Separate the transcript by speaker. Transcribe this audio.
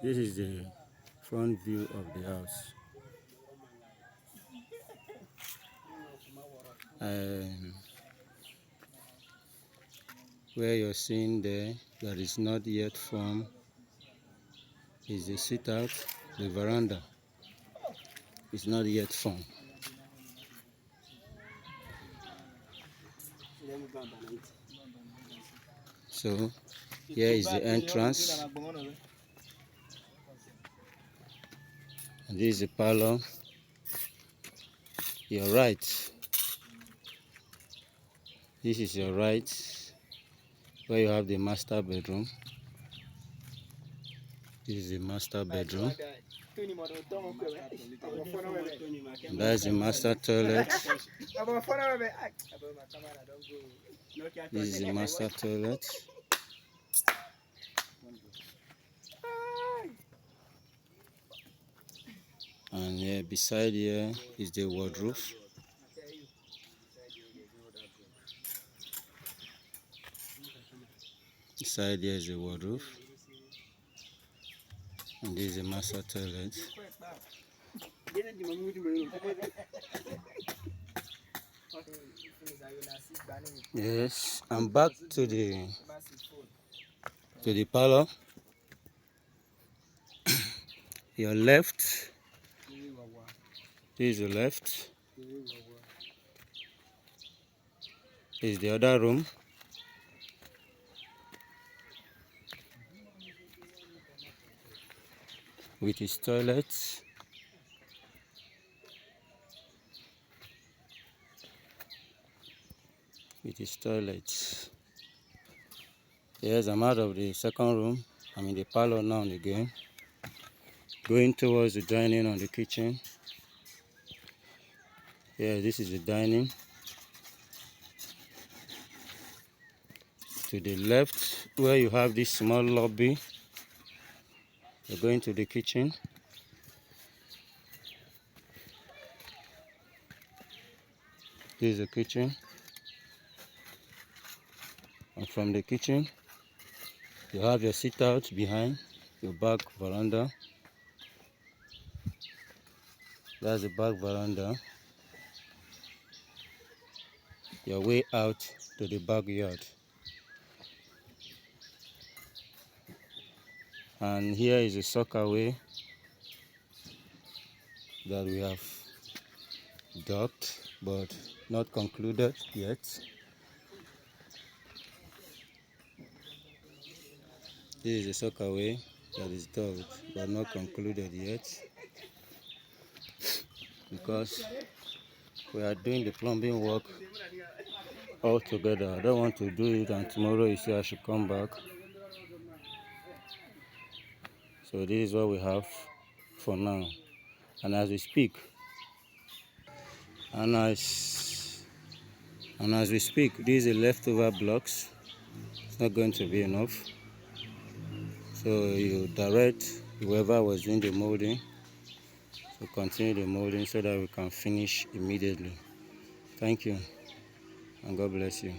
Speaker 1: This is the front view of the house. Where you're seeing there that is not yet formed is the sit out. The veranda is not yet formed. So here is the entrance, and this is the parlor. Your right, this is your right, where you have the master bedroom. This is the master bedroom. And that is the master toilet. This is the master toilet. And here beside here is the wardrobe. Beside here is the wardrobe. And this is the master toilet. Yes, I'm back to the parlor. Your left, this is the left, is the other room. With its toilet. Yes, I'm out of the second room. I'm in the parlor now again. Going towards the dining on the kitchen. Yeah, this is the dining. To the left, where you have this small lobby, you're going to the kitchen. This is the kitchen. And from the kitchen, you have your sit out behind, your back veranda. That's the back veranda. Your way out to the backyard. And here is a soakaway that we have dug, but not concluded yet. This is a soakaway that is dug, but not concluded yet, because we are doing the plumbing work all together. I don't want to do it and tomorrow you say I should come back. So this is what we have for now. And as we speak, these are leftover blocks. It's not going to be enough. So you direct whoever was doing the molding to continue the molding so that we can finish immediately. Thank you, and God bless you.